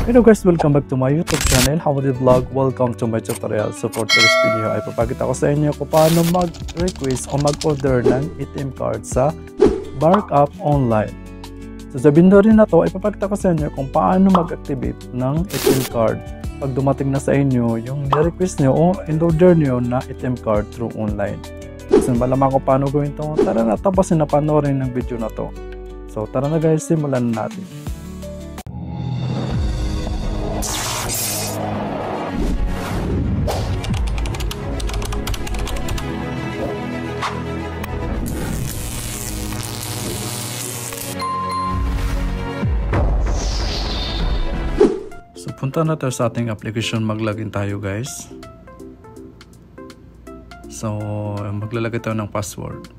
Hello guys, welcome back to my YouTube channel, Hamadi Vlog. Welcome to my tutorial. So for today's video ay papakita ko sa inyo kung paano mag-request o mag-order ng ATM card sa Bark app online. So sa video rin na to ay papakita ko sa inyo kung paano mag-activate ng ATM card pag dumating na sa inyo yung ni-request nyo o in-order nyo na ATM card through online. So malaman ko paano gawin to. Tara na, tapusin na panoorin ng video na to. So tara na guys, simulan na natin. So punta na tayo sa ating application, mag-login tayo guys. So maglalagay tayo ng password.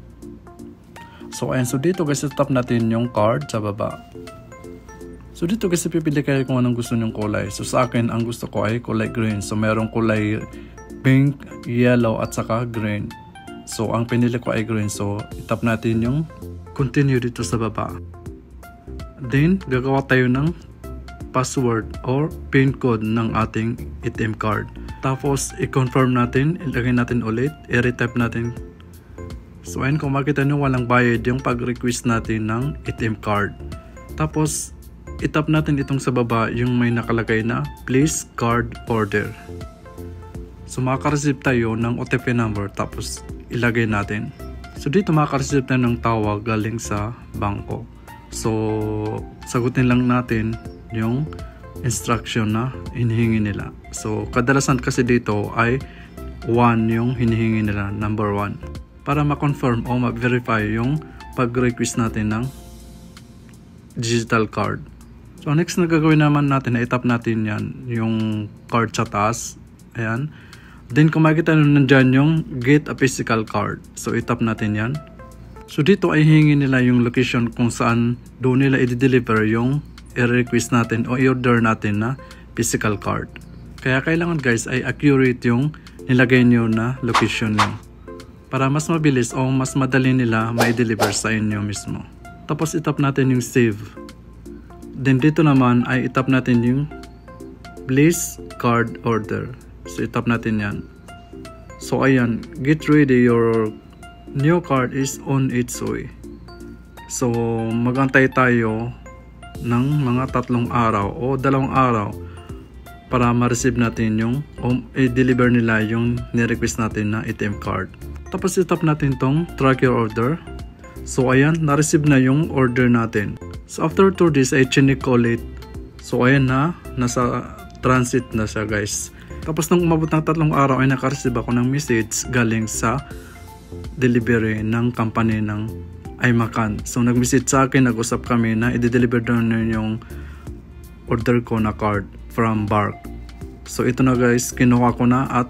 So ayun, so dito guys, tap natin yung card sa baba. So dito guys, pipili kayo kung anong gusto nyong kulay. So sa akin, ang gusto ko ay kulay green. So merong kulay pink, yellow at saka green. So ang pinili ko ay green. So itap natin yung continue dito sa baba. Then gagawa tayo ng password or pin code ng ating ATM card. Tapos i-confirm natin, ilagay natin ulit, i-retype natin. So ayun, kung makita nyo walang bayad yung pag-request natin ng ATM card. Tapos itap natin itong sa baba yung may nakalagay na please card order. So makaka-receive tayo ng OTP number, tapos ilagay natin. So dito makaka-receive tayo ng tawag galing sa bangko. So sagutin lang natin yung instruction na hinihingi nila. So kadalasan kasi dito ay 1 yung hinihingi nila, number 1, para ma-confirm o ma-verify yung pag-request natin ng digital card. So next na gagawin naman natin, na itap natin yan, yung card sa taas. Ayan. Then kung makikita nyo nandyan yung get a physical card. So itap natin yan. So dito ay hihingi nila yung location kung saan doon nila i-deliver yung i-request natin o i-order natin na physical card. Kaya kailangan guys ay accurate yung nilagay nyo na location nyo, para mas mabilis o mas madali nila ma-deliver sa inyo mismo. Tapos itap natin yung save. Then dito naman ay itap natin yung please card order. So itap natin yan. So ayan, get ready, your new card is on its way. So magantay tayo ng mga 3 araw o 2 araw para ma-receive natin yung o i-deliver nila yung ni-request natin na ATM card. Tapos itap natin tong track your order. So ayan, na-receive na yung order natin. So after 2 days ay chinik ulit. So ayan na, nasa transit na siya guys. Tapos nung umabot ng 3 araw ay naka-receive ako ng message galing sa delivery ng company ng iMacan. So nag-message sa akin, nag-usap kami na i-deliver doon yung order ko na card from Bark. So ito na guys, kinuha ko na at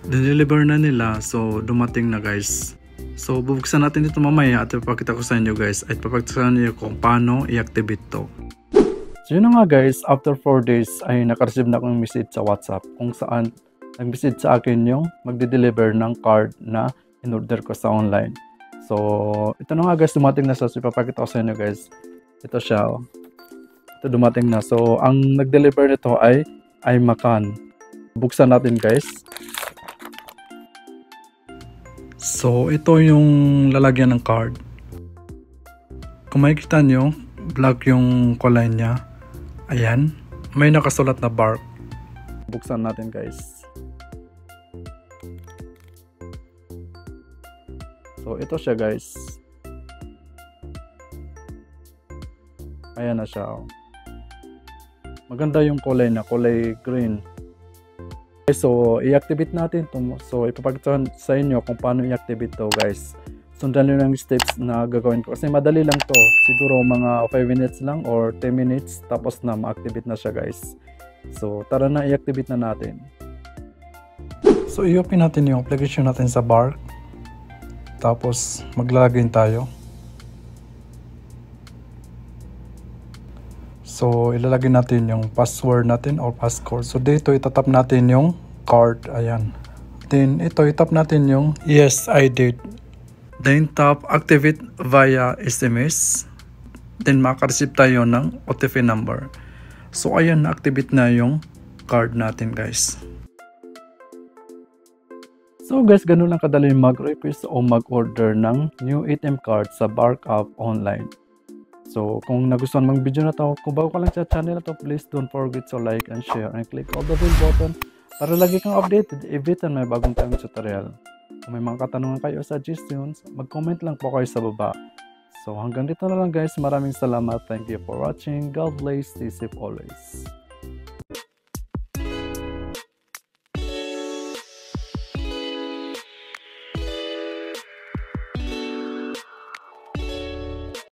deliver na nila. So dumating na guys. So bubuksan natin ito mamaya at ipapakita ko sa inyo guys, at ipapakita sa inyo kung paano i-activate to. So yun na nga guys, after 4 days ay naka-receive na akong message sa WhatsApp kung saan nag-message sa akin yung magde-deliver ng card na in-order ko sa online. So ito na nga guys, dumating na siya. So ipapakita ko sa inyo guys. Ito siya. Ito dumating na. So ang nag-deliver nito ay iMacan. Buksan natin guys. So ito yung lalagyan ng card. Kung makikita nyo, black yung kulay niya. Ayan, may nakasulat na Bark. Buksan natin guys. So ito siya guys. Ayan na siya. Maganda yung kulay na, kulay green. So i-activate natin ito. So ipapakita sa inyo kung paano i-activate to guys. Sundan nyo lang steps na gagawin ko kasi madali lang to. Siguro mga 5 minutes lang or 10 minutes tapos na ma-activate na siya guys. So tara na, i-activate na natin. So i-open natin yung application natin sa Bark. Tapos mag-login tayo. So ilalagay natin yung password natin or passcode. So dito itatap natin yung card. Ayan. Then ito itap natin yung yes I did. Then tap activate via SMS. Then makareceive tayo ng OTP number. So ayan, na-activate na yung card natin guys. So guys, ganun lang kadali mag-request o mag-order ng new ATM card sa Bark-Up online. So kung nagustuhan mong video na to, kung bago ka lang sa channel na to, please don't forget to like and share and click all the bell button para lagi kang updated every time may bagong tayong tutorial. Kung may mga katanungan kayo o suggestions, mag-comment lang po kayo sa baba. So hanggang dito na lang guys, maraming salamat. Thank you for watching. God bless. Stay safe always.